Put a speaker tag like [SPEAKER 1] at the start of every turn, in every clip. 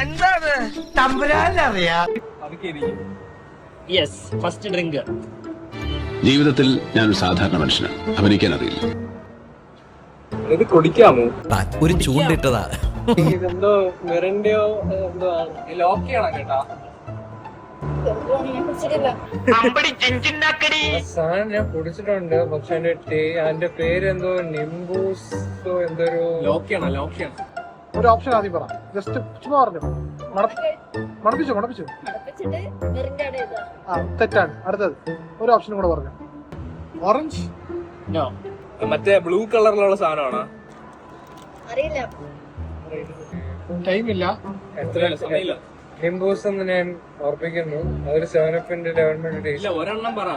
[SPEAKER 1] എന്താണ് തമ്പുരാനറിയാ?
[SPEAKER 2] Yes, first drink.
[SPEAKER 3] ജീവിതത്തിൽ ഞാനൊരു സാധാരണ മനുഷ്യനാണ്, അഭിനയിക്കാൻ അറിയില്ല.
[SPEAKER 4] ഇത് കുടിക്കാമോ?
[SPEAKER 5] ഒരു ചൂണ്ടിട്ടതാ.
[SPEAKER 4] ഇതെന്തോ മിറന്റെയോ എന്തോ ലോക്കിയാണോ കേട്ടാ? സാധനം ഞാൻ കുടിച്ചിട്ടുണ്ട്, പക്ഷെ അതിന്റെ പേരെന്തോ നിംബൂസോ എന്തോ ഒരു ലോക്കിയാണോ?
[SPEAKER 6] ഒരു ഓപ്ഷൻ ആദ്യം പറ, ജസ്റ്റ് ചുമ്മാ പറഞ്ഞു. മണപ്പിച്ചു. ആ തെറ്റാണ്. അടുത്തത് ഒരു ഓപ്ഷൻ കൂടെ പറഞ്ഞു. ഓറഞ്ച്.
[SPEAKER 4] മറ്റേ ബ്ലൂ കളറിലുള്ള സാധനമാണോ?
[SPEAKER 6] ടൈമില്ല.
[SPEAKER 4] എത്ര നിംബൂസ് എന്ന് ഞാൻ ഓർപ്പിക്കുന്നു. അതൊരു 7-Upന്റെ ഗവൺമെന്റ് ടേസ്റ്റ്. ഒരെണ്ണം പറ.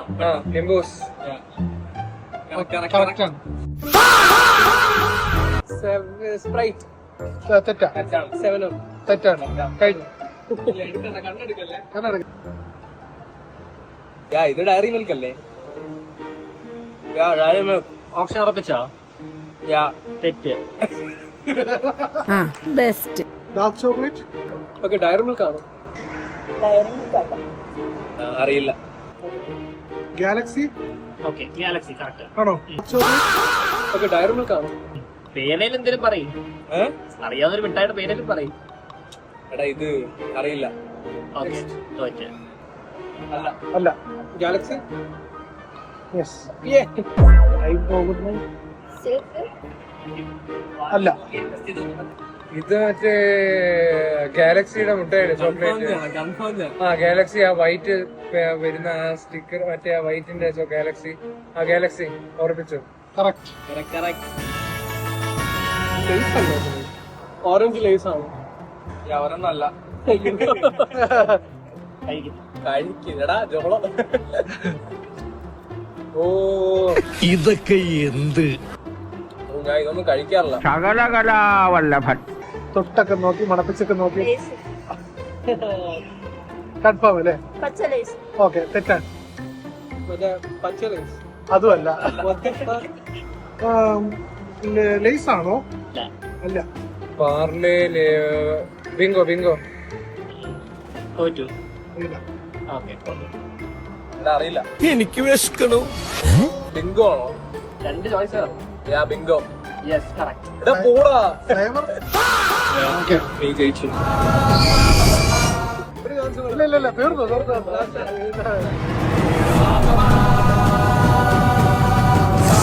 [SPEAKER 4] നിംബൂസ് സ്പ്രൈറ്റ്
[SPEAKER 6] തെറ്റാ. തെറ്റാണ്. കഴിഞ്ഞു.
[SPEAKER 4] ഇത് ഡയറി മിൽക്ക് അല്ലേ?
[SPEAKER 2] ഓപ്ഷൻ ഉറപ്പിച്ചോ? തെറ്റ്.
[SPEAKER 7] Best.
[SPEAKER 6] Dark chocolate.
[SPEAKER 4] Okay, Dairy Milk ആണോ? അറിയില്ല.
[SPEAKER 6] ഗാലക്സി
[SPEAKER 2] ഓക്കെ, ഗാലക്സി കറക്റ്റ്
[SPEAKER 6] ആണോ?
[SPEAKER 4] ഓക്കെ, ഡയറി മിൽക്ക് ആണോ?
[SPEAKER 2] പേരേലും എന്തേലും പറയും. അറിയാവുന്നൊരു മിഠായിയുടെ പേരേലും പറയും.
[SPEAKER 4] എടാ ഇത് അറിയില്ല.
[SPEAKER 2] ഓക്കെ, തോറ്റ്.
[SPEAKER 6] അല്ല.
[SPEAKER 4] ഗാലക്സി.
[SPEAKER 6] യെസ്. അല്ല.
[SPEAKER 4] ഇത് മറ്റേ ഗാലക്സിയുടെ മുട്ടയാണ്, ചോക്ലേറ്റ്. ഗാലക്സി, ആ വൈറ്റ് വരുന്ന ആ സ്റ്റിക്കർ, മറ്റേ ആ വൈറ്റിന്റെ ഗാലക്സി. ആ ഗാലക്സി ഓർപ്പിച്ചു. ഓറഞ്ച് ലേസ് ആണ്. ഒരെണ്ണല്ല. കഴിക്കുന്നടാ ജോളോ. ഓ,
[SPEAKER 5] ഇതൊക്കെ എന്ത്?
[SPEAKER 4] ഞാൻ ഇതൊന്നും കഴിക്കാറില്ല.
[SPEAKER 1] ശകലകലാവല്ലഭൻ.
[SPEAKER 6] തൊട്ടൊക്കെ നോക്കി, മണപ്പിച്ചൊക്കെ നോക്കി. കൺഫേം അല്ലേ? ഓക്കെ, തെറ്റാണ്.
[SPEAKER 4] മറ്റേ പച്ച ലേസ്.
[SPEAKER 6] അതുമല്ല. ലേസ് ആണോ? അല്ല.
[SPEAKER 4] പാർലേ ബിങ്കോ.
[SPEAKER 2] തോറ്റു.
[SPEAKER 6] ഇല്ല.
[SPEAKER 2] ഓക്കെ,
[SPEAKER 4] അറിയില്ല.
[SPEAKER 5] എനിക്ക് വിശക്കണു.
[SPEAKER 4] ബിങ്കോ ആണോ?
[SPEAKER 2] രണ്ട് ചോയ്സ്.
[SPEAKER 4] ബിങ്കോ.
[SPEAKER 2] Yes, correct.
[SPEAKER 4] എടാ പോടാ.
[SPEAKER 6] ഫ്ലേവർ. ഓക്കെ.
[SPEAKER 4] നീ ജയിച്ചു.
[SPEAKER 6] ഇല്ല തീർന്നു.